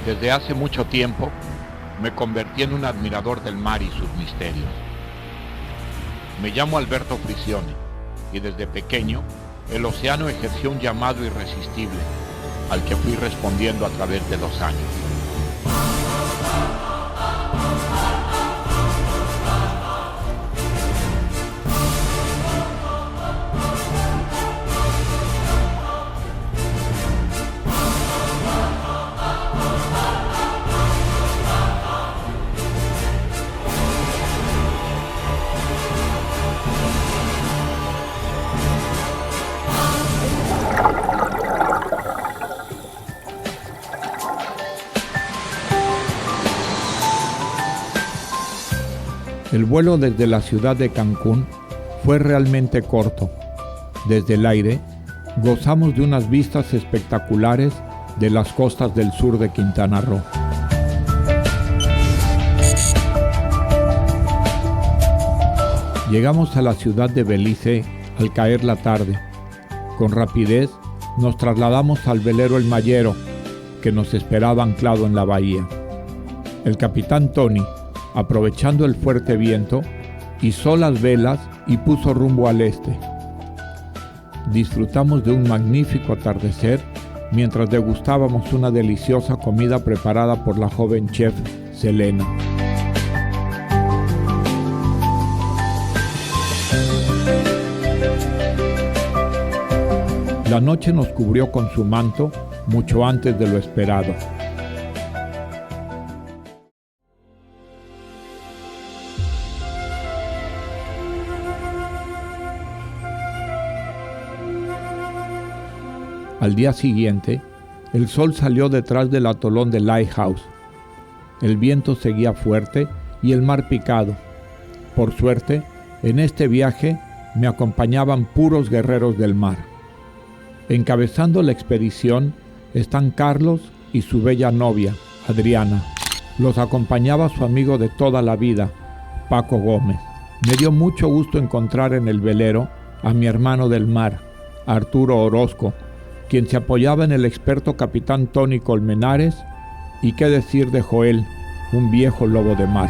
Desde hace mucho tiempo me convertí en un admirador del mar y sus misterios. Me llamo Alberto Frisione y desde pequeño el océano ejerció un llamado irresistible al que fui respondiendo a través de los años. El vuelo desde la ciudad de Cancún fue realmente corto. Desde el aire, gozamos de unas vistas espectaculares de las costas del sur de Quintana Roo. Llegamos a la ciudad de Belice al caer la tarde. Con rapidez nos trasladamos al velero El Mayero, que nos esperaba anclado en la bahía. El capitán Tony, aprovechando el fuerte viento, izó las velas y puso rumbo al este. Disfrutamos de un magnífico atardecer mientras degustábamos una deliciosa comida preparada por la joven chef Selena. La noche nos cubrió con su manto mucho antes de lo esperado. Al día siguiente, el sol salió detrás del atolón de Lighthouse. El viento seguía fuerte y el mar picado. Por suerte, en este viaje me acompañaban puros guerreros del mar. Encabezando la expedición están Carlos y su bella novia, Adriana. Los acompañaba su amigo de toda la vida, Paco Gómez. Me dio mucho gusto encontrar en el velero a mi hermano del mar, Arturo Orozco, quien se apoyaba en el experto capitán Tony Colmenares, y qué decir de Joel, un viejo lobo de mar.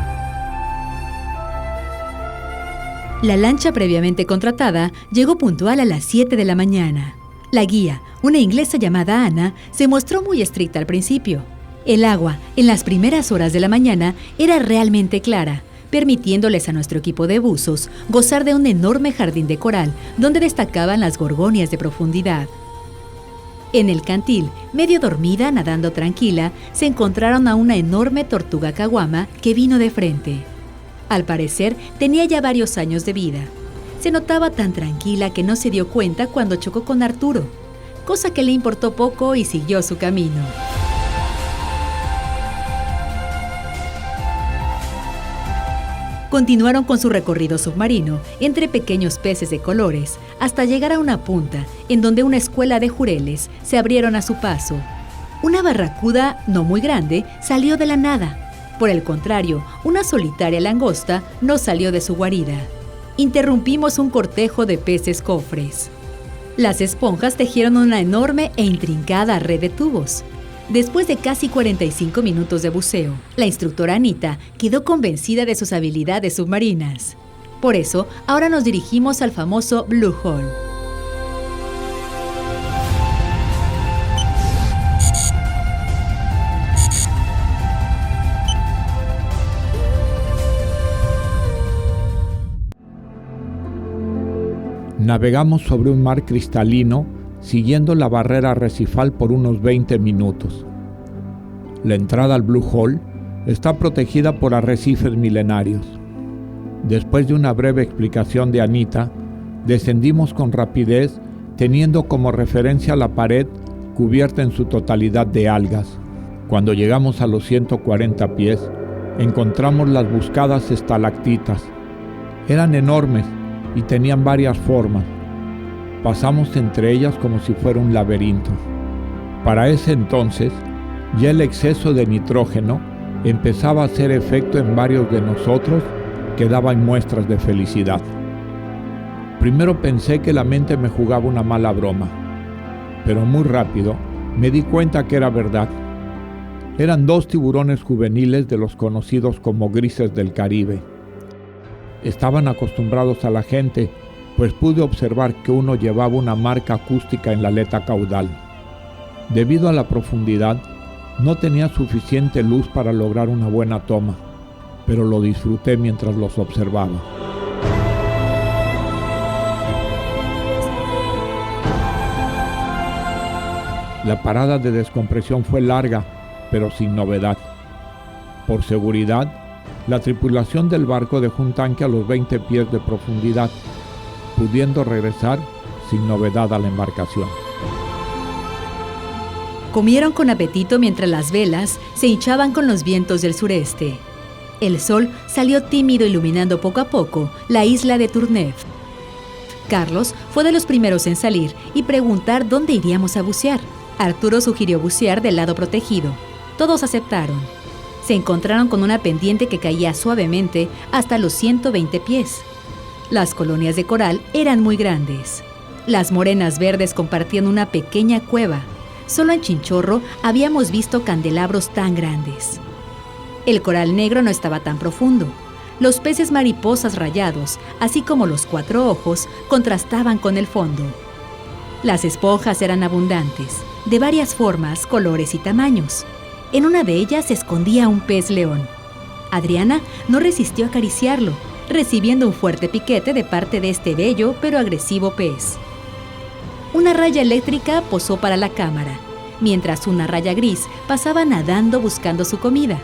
La lancha previamente contratada llegó puntual a las 7 de la mañana. La guía, una inglesa llamada Ana, se mostró muy estricta al principio. El agua, en las primeras horas de la mañana, era realmente clara, permitiéndoles a nuestro equipo de buzos gozar de un enorme jardín de coral donde destacaban las gorgonias de profundidad. En el cantil, medio dormida, nadando tranquila, se encontraron a una enorme tortuga caguama que vino de frente. Al parecer, tenía ya varios años de vida. Se notaba tan tranquila que no se dio cuenta cuando chocó con Arturo, cosa que le importó poco y siguió su camino. Continuaron con su recorrido submarino entre pequeños peces de colores hasta llegar a una punta en donde una escuela de jureles se abrieron a su paso. Una barracuda no muy grande salió de la nada. Por el contrario, una solitaria langosta no salió de su guarida. Interrumpimos un cortejo de peces cofres. Las esponjas tejieron una enorme e intrincada red de tubos. Después de casi 45 minutos de buceo, la instructora Anita quedó convencida de sus habilidades submarinas. Por eso, ahora nos dirigimos al famoso Blue Hole. Navegamos sobre un mar cristalino, siguiendo la barrera arrecifal por unos 20 minutos. La entrada al Blue Hole está protegida por arrecifes milenarios. Después de una breve explicación de Anita, descendimos con rapidez, teniendo como referencia la pared cubierta en su totalidad de algas. Cuando llegamos a los 140 pies, encontramos las buscadas estalactitas. Eran enormes y tenían varias formas. Pasamos entre ellas como si fuera un laberinto. Para ese entonces, ya el exceso de nitrógeno empezaba a hacer efecto en varios de nosotros que daban muestras de felicidad. Primero pensé que la mente me jugaba una mala broma, pero muy rápido me di cuenta que era verdad. Eran 2 tiburones juveniles de los conocidos como grises del Caribe. Estaban acostumbrados a la gente, pues pude observar que uno llevaba una marca acústica en la aleta caudal. Debido a la profundidad, no tenía suficiente luz para lograr una buena toma, pero lo disfruté mientras los observaba. La parada de descompresión fue larga, pero sin novedad. Por seguridad, la tripulación del barco dejó un tanque a los 20 pies de profundidad, pudiendo regresar sin novedad a la embarcación. Comieron con apetito mientras las velas se hinchaban con los vientos del sureste. El sol salió tímido iluminando poco a poco la isla de Turnev. Carlos fue de los primeros en salir y preguntar dónde iríamos a bucear. Arturo sugirió bucear del lado protegido. Todos aceptaron. Se encontraron con una pendiente que caía suavemente hasta los 120 pies. Las colonias de coral eran muy grandes. Las morenas verdes compartían una pequeña cueva. Solo en Chinchorro habíamos visto candelabros tan grandes. El coral negro no estaba tan profundo. Los peces mariposas rayados, así como los 4 ojos, contrastaban con el fondo. Las esponjas eran abundantes, de varias formas, colores y tamaños. En una de ellas se escondía un pez león. Adriana no resistió a acariciarlo, recibiendo un fuerte piquete de parte de este bello pero agresivo pez. Una raya eléctrica posó para la cámara, mientras una raya gris pasaba nadando buscando su comida.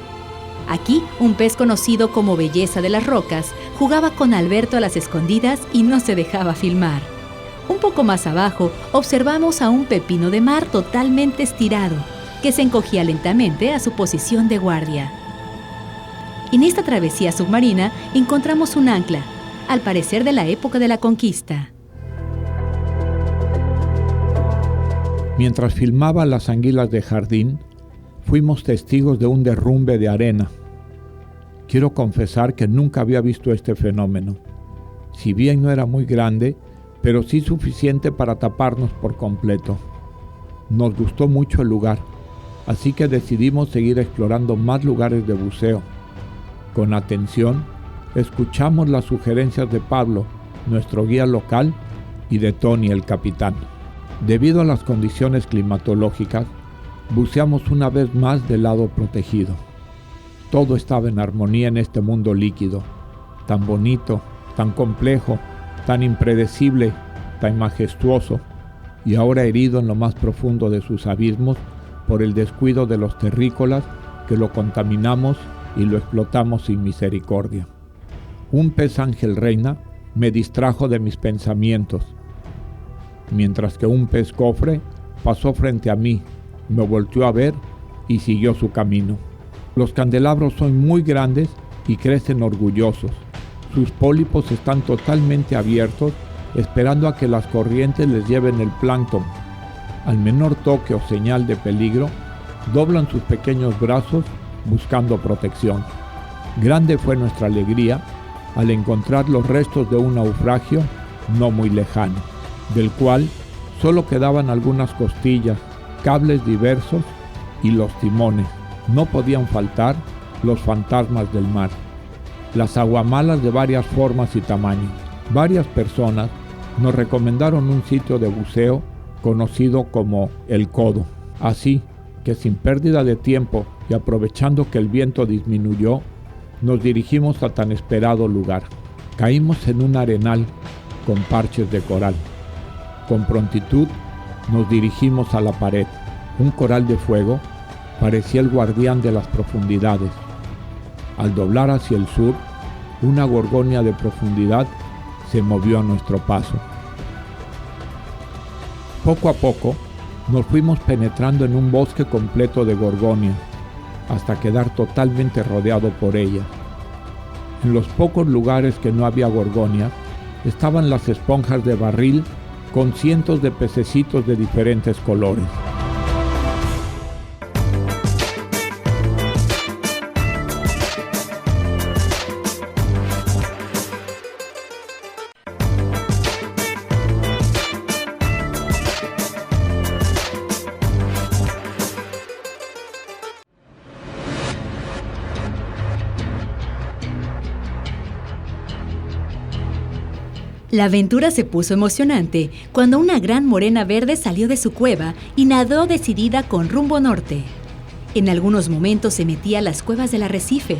Aquí, un pez conocido como Belleza de las Rocas jugaba con Alberto a las escondidas y no se dejaba filmar. Un poco más abajo, observamos a un pepino de mar totalmente estirado, que se encogía lentamente a su posición de guardia. En esta travesía submarina encontramos un ancla, al parecer de la época de la conquista. Mientras filmaba las anguilas de jardín, fuimos testigos de un derrumbe de arena. Quiero confesar que nunca había visto este fenómeno. Si bien no era muy grande, pero sí suficiente para taparnos por completo. Nos gustó mucho el lugar, así que decidimos seguir explorando más lugares de buceo. Con atención, escuchamos las sugerencias de Pablo, nuestro guía local, y de Tony, el capitán. Debido a las condiciones climatológicas, buceamos una vez más del lado protegido. Todo estaba en armonía en este mundo líquido, tan bonito, tan complejo, tan impredecible, tan majestuoso, y ahora herido en lo más profundo de sus abismos por el descuido de los terrícolas que lo contaminamos y lo explotamos sin misericordia. Un pez ángel reina me distrajo de mis pensamientos, mientras que un pez cofre pasó frente a mí, me volteó a ver y siguió su camino. Los candelabros son muy grandes y crecen orgullosos. Sus pólipos están totalmente abiertos, esperando a que las corrientes les lleven el plancton. Al menor toque o señal de peligro, doblan sus pequeños brazos buscando protección. Grande fue nuestra alegría al encontrar los restos de un naufragio no muy lejano, del cual solo quedaban algunas costillas, cables diversos y los timones. No podían faltar los fantasmas del mar, las aguamalas de varias formas y tamaños. Varias personas nos recomendaron un sitio de buceo conocido como El Codo. Así que sin pérdida de tiempo y aprovechando que el viento disminuyó, nos dirigimos a tan esperado lugar. Caímos en un arenal con parches de coral. Con prontitud nos dirigimos a la pared. Un coral de fuego parecía el guardián de las profundidades. Al doblar hacia el sur, una gorgonia de profundidad se movió a nuestro paso. Poco a poco, nos fuimos penetrando en un bosque completo de gorgonias, hasta quedar totalmente rodeado por ellas. En los pocos lugares que no había gorgonias, estaban las esponjas de barril con cientos de pececitos de diferentes colores. La aventura se puso emocionante cuando una gran morena verde salió de su cueva y nadó decidida con rumbo norte. En algunos momentos se metía a las cuevas del arrecife,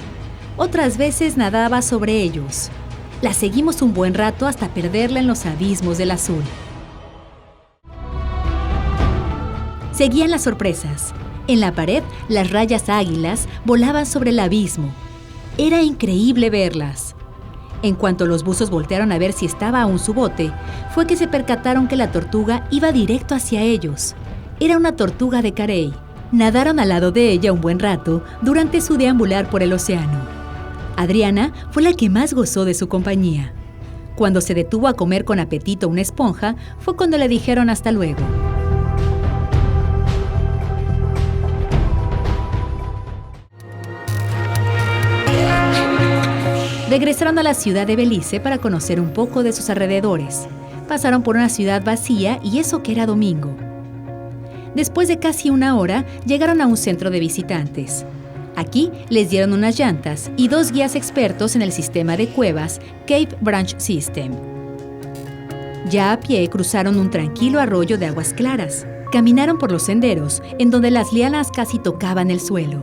otras veces nadaba sobre ellos. La seguimos un buen rato hasta perderla en los abismos del azul. Seguían las sorpresas. En la pared, las rayas águilas volaban sobre el abismo. Era increíble verlas. En cuanto los buzos voltearon a ver si estaba aún su bote, fue que se percataron que la tortuga iba directo hacia ellos. Era una tortuga de Carey. Nadaron al lado de ella un buen rato durante su deambular por el océano. Adriana fue la que más gozó de su compañía. Cuando se detuvo a comer con apetito una esponja, fue cuando le dijeron hasta luego. Regresaron a la ciudad de Belice para conocer un poco de sus alrededores. Pasaron por una ciudad vacía y eso que era domingo. Después de casi una hora, llegaron a un centro de visitantes. Aquí les dieron unas llantas y 2 guías expertos en el sistema de cuevas Cape Branch System. Ya a pie cruzaron un tranquilo arroyo de aguas claras. Caminaron por los senderos, en donde las lianas casi tocaban el suelo.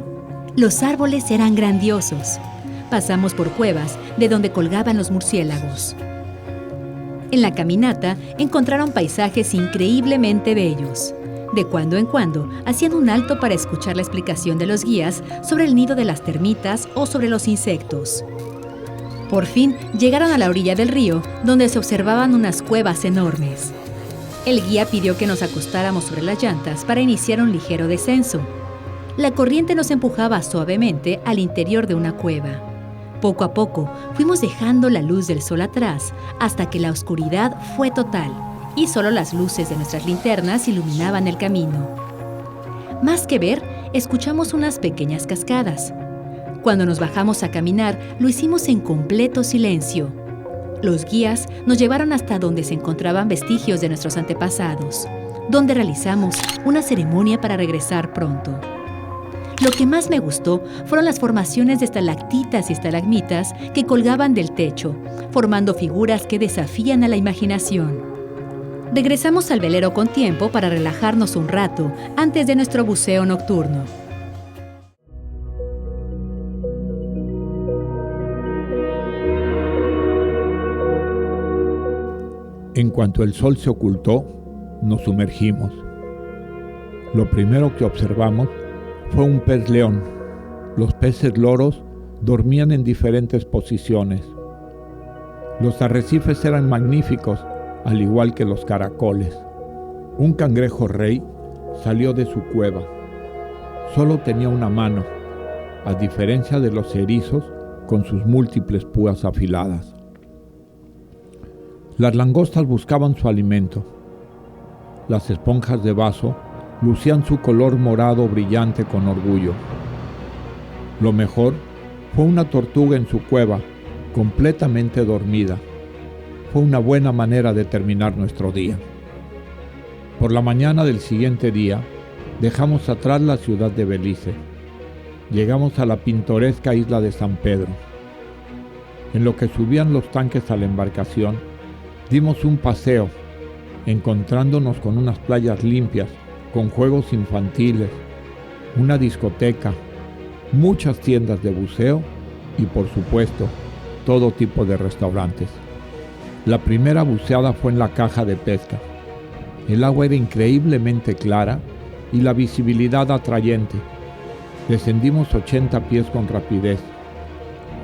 Los árboles eran grandiosos. Pasamos por cuevas de donde colgaban los murciélagos. En la caminata encontraron paisajes increíblemente bellos. De cuando en cuando hacían un alto para escuchar la explicación de los guías sobre el nido de las termitas o sobre los insectos. Por fin llegaron a la orilla del río, donde se observaban unas cuevas enormes. El guía pidió que nos acostáramos sobre las llantas para iniciar un ligero descenso. La corriente nos empujaba suavemente al interior de una cueva. Poco a poco fuimos dejando la luz del sol atrás hasta que la oscuridad fue total y solo las luces de nuestras linternas iluminaban el camino. Más que ver, escuchamos unas pequeñas cascadas. Cuando nos bajamos a caminar, lo hicimos en completo silencio. Los guías nos llevaron hasta donde se encontraban vestigios de nuestros antepasados, donde realizamos una ceremonia para regresar pronto. Lo que más me gustó fueron las formaciones de estalactitas y estalagmitas que colgaban del techo, formando figuras que desafían a la imaginación. Regresamos al velero con tiempo para relajarnos un rato antes de nuestro buceo nocturno. En cuanto el sol se ocultó, nos sumergimos. Lo primero que observamos fue un pez león. Los peces loros dormían en diferentes posiciones. Los arrecifes eran magníficos, al igual que los caracoles. Un cangrejo rey salió de su cueva. Solo tenía una mano, a diferencia de los erizos con sus múltiples púas afiladas. Las langostas buscaban su alimento. Las esponjas de vaso lucían su color morado brillante con orgullo. Lo mejor fue una tortuga en su cueva, completamente dormida. Fue una buena manera de terminar nuestro día. Por la mañana del siguiente día, dejamos atrás la ciudad de Belice. Llegamos a la pintoresca isla de San Pedro. En lo que subían los tanques a la embarcación, dimos un paseo, encontrándonos con unas playas limpias, con juegos infantiles, una discoteca, muchas tiendas de buceo y, por supuesto, todo tipo de restaurantes. La primera buceada fue en la caja de pesca. El agua era increíblemente clara y la visibilidad atrayente. Descendimos 80 pies con rapidez.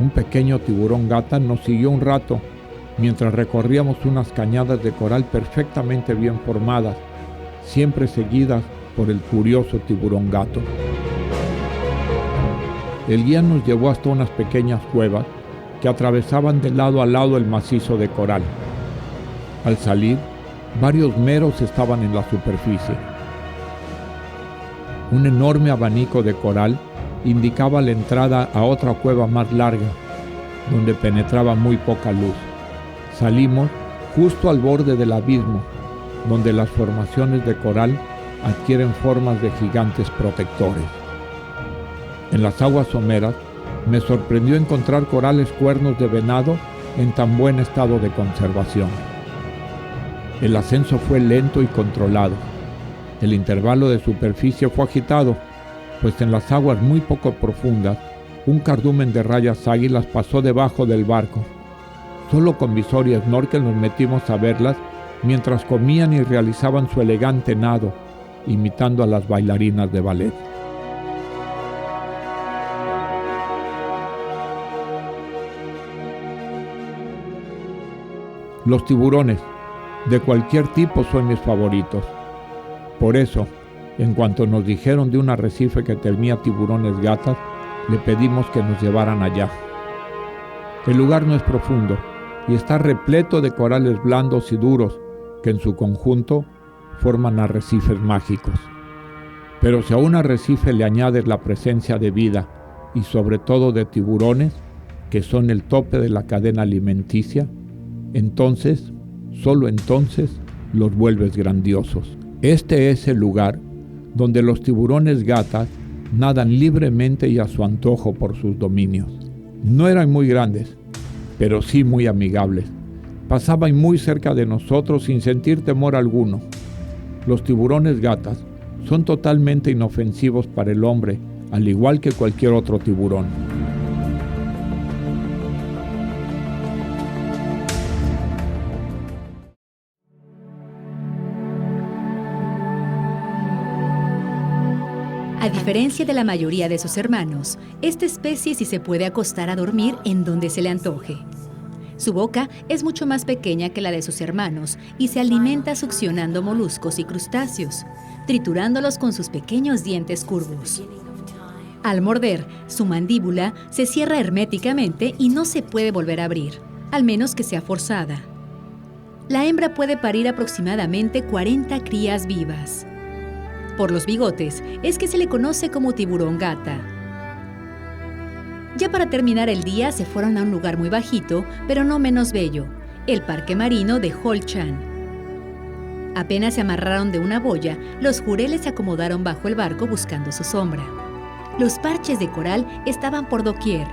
Un pequeño tiburón gata nos siguió un rato mientras recorríamos unas cañadas de coral perfectamente bien formadas, siempre seguidas por el curioso tiburón gato. El guía nos llevó hasta unas pequeñas cuevas que atravesaban de lado a lado el macizo de coral. Al salir, varios meros estaban en la superficie. Un enorme abanico de coral indicaba la entrada a otra cueva más larga, donde penetraba muy poca luz. Salimos justo al borde del abismo, donde las formaciones de coral adquieren formas de gigantes protectores. En las aguas someras me sorprendió encontrar corales cuernos de venado en tan buen estado de conservación. El ascenso fue lento y controlado. El intervalo de superficie fue agitado, pues en las aguas muy poco profundas, un cardumen de rayas águilas pasó debajo del barco. Solo con visor y snorkel nos metimos a verlas mientras comían y realizaban su elegante nado, imitando a las bailarinas de ballet. Los tiburones, de cualquier tipo, son mis favoritos. Por eso, en cuanto nos dijeron de un arrecife que tenía tiburones gatas, le pedimos que nos llevaran allá. El lugar no es profundo y está repleto de corales blandos y duros que en su conjunto forman arrecifes mágicos. Pero si a un arrecife le añades la presencia de vida y sobre todo de tiburones, que son el tope de la cadena alimenticia, entonces, solo entonces, los vuelves grandiosos. Este es el lugar donde los tiburones gatas nadan libremente y a su antojo por sus dominios. No eran muy grandes, pero sí muy amigables. Pasaban muy cerca de nosotros sin sentir temor alguno. Los tiburones gatas son totalmente inofensivos para el hombre, al igual que cualquier otro tiburón. A diferencia de la mayoría de sus hermanos, esta especie sí se puede acostar a dormir en donde se le antoje. Su boca es mucho más pequeña que la de sus hermanos y se alimenta succionando moluscos y crustáceos, triturándolos con sus pequeños dientes curvos. Al morder, su mandíbula se cierra herméticamente y no se puede volver a abrir, al menos que sea forzada. La hembra puede parir aproximadamente 40 crías vivas. Por los bigotes es que se le conoce como tiburón gata. Ya para terminar el día se fueron a un lugar muy bajito, pero no menos bello, el parque marino de Hol-Chan. Apenas se amarraron de una boya, los jureles se acomodaron bajo el barco buscando su sombra. Los parches de coral estaban por doquier,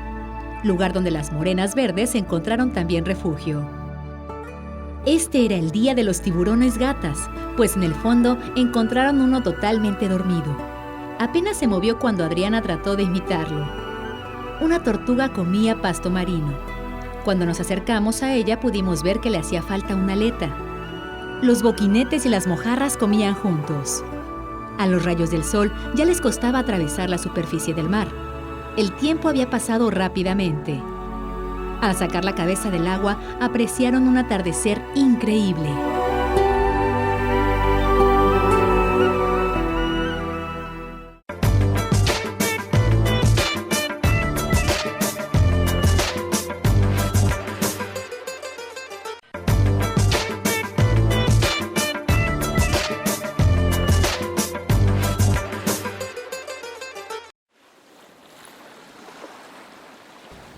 lugar donde las morenas verdes encontraron también refugio. Este era el día de los tiburones gatas, pues en el fondo encontraron uno totalmente dormido. Apenas se movió cuando Adriana trató de imitarlo. Una tortuga comía pasto marino. Cuando nos acercamos a ella pudimos ver que le hacía falta una aleta. Los boquinetes y las mojarras comían juntos. A los rayos del sol ya les costaba atravesar la superficie del mar. El tiempo había pasado rápidamente. Al sacar la cabeza del agua, apreciaron un atardecer increíble.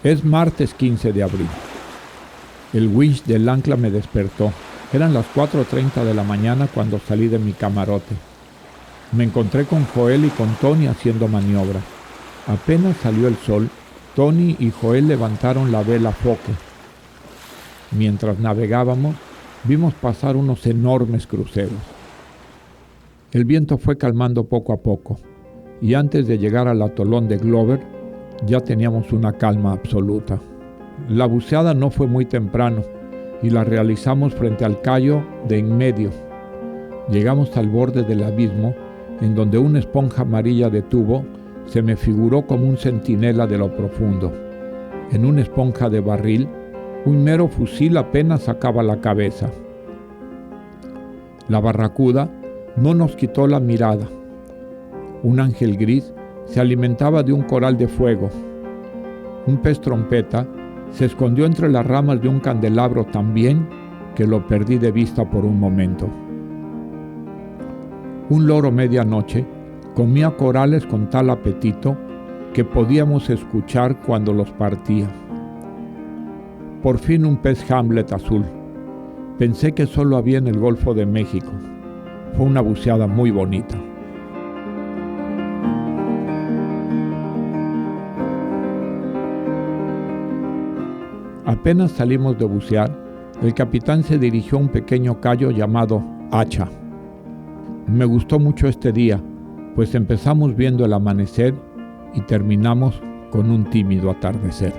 Es martes 15 de abril. El winch del ancla me despertó. Eran las 4:30 de la mañana cuando salí de mi camarote. Me encontré con Joel y con Tony haciendo maniobras. Apenas salió el sol, Tony y Joel levantaron la vela foque. Mientras navegábamos, vimos pasar unos enormes cruceros. El viento fue calmando poco a poco, y antes de llegar al atolón de Glover, ya teníamos una calma absoluta. La buceada no fue muy temprano y la realizamos frente al cayo de en medio. Llegamos al borde del abismo, en donde una esponja amarilla de tubo se me figuró como un centinela de lo profundo. En una esponja de barril, un mero fusil apenas sacaba la cabeza. La barracuda no nos quitó la mirada. Un ángel gris se alimentaba de un coral de fuego. Un pez trompeta se escondió entre las ramas de un candelabro tan bien que lo perdí de vista por un momento. Un loro medianoche comía corales con tal apetito que podíamos escuchar cuando los partía. Por fin un pez Hamlet azul. Pensé que solo había en el Golfo de México. Fue una buceada muy bonita. Apenas salimos de bucear, el capitán se dirigió a un pequeño cayo llamado Hacha. Me gustó mucho este día, pues empezamos viendo el amanecer y terminamos con un tímido atardecer.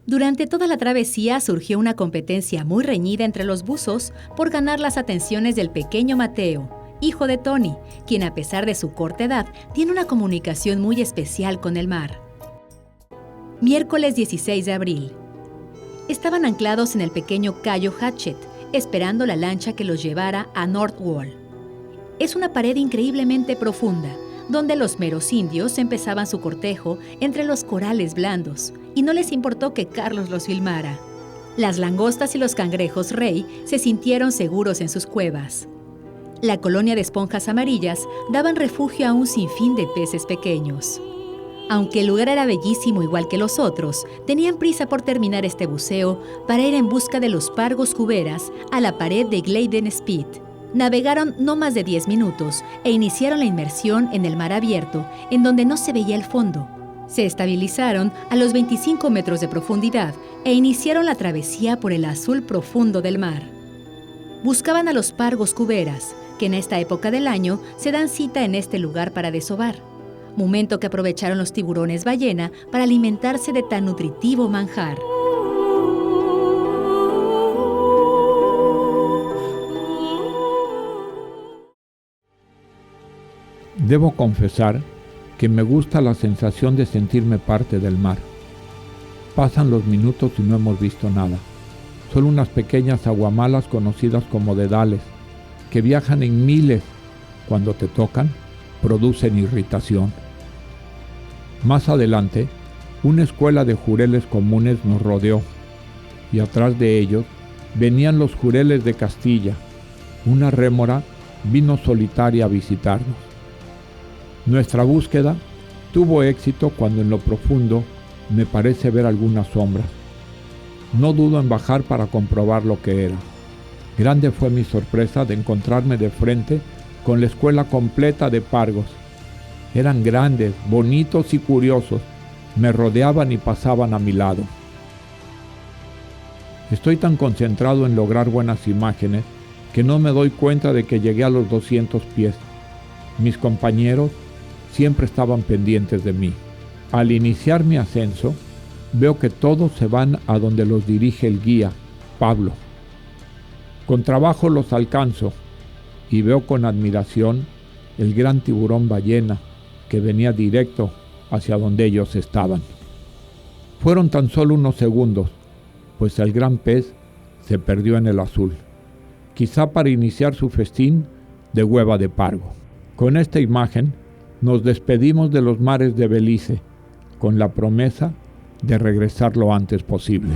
Durante toda la travesía surgió una competencia muy reñida entre los buzos por ganar las atenciones del pequeño Mateo, hijo de Tony, quien a pesar de su corta edad tiene una comunicación muy especial con el mar. Miércoles 16 de abril. Estaban anclados en el pequeño Cayo Hatchet, esperando la lancha que los llevara a North Wall. Es una pared increíblemente profunda, donde los meros indios empezaban su cortejo entre los corales blandos, y no les importó que Carlos los filmara. Las langostas y los cangrejos rey se sintieron seguros en sus cuevas. La colonia de esponjas amarillas daban refugio a un sinfín de peces pequeños. Aunque el lugar era bellísimo igual que los otros, tenían prisa por terminar este buceo para ir en busca de los pargos cuberas a la pared de Gladen Spit. Navegaron no más de 10 minutos e iniciaron la inmersión en el mar abierto, en donde no se veía el fondo. Se estabilizaron a los 25 metros de profundidad e iniciaron la travesía por el azul profundo del mar. Buscaban a los pargos cuberas, que en esta época del año se dan cita en este lugar para desovar, momento que aprovecharon los tiburones ballena para alimentarse de tan nutritivo manjar. Debo confesar que me gusta la sensación de sentirme parte del mar. Pasan los minutos y no hemos visto nada. Solo unas pequeñas aguamalas conocidas como dedales, que viajan en miles. Cuando te tocan, producen irritación. Más adelante, una escuela de jureles comunes nos rodeó, y atrás de ellos venían los jureles de Castilla. Una rémora vino solitaria a visitarnos. Nuestra búsqueda tuvo éxito cuando en lo profundo me parece ver algunas sombras. No dudo en bajar para comprobar lo que era. Grande fue mi sorpresa de encontrarme de frente con la escuela completa de pargos. Eran grandes, bonitos y curiosos. Me rodeaban y pasaban a mi lado. Estoy tan concentrado en lograr buenas imágenes que no me doy cuenta de que llegué a los 200 pies. Mis compañeros siempre estaban pendientes de mí. Al iniciar mi ascenso, veo que todos se van a donde los dirige el guía, Pablo. Con trabajo los alcanzo y veo con admiración el gran tiburón ballena que venía directo hacia donde ellos estaban. Fueron tan solo unos segundos, pues el gran pez se perdió en el azul, quizá para iniciar su festín de hueva de pargo. Con esta imagen nos despedimos de los mares de Belice, con la promesa de regresar lo antes posible.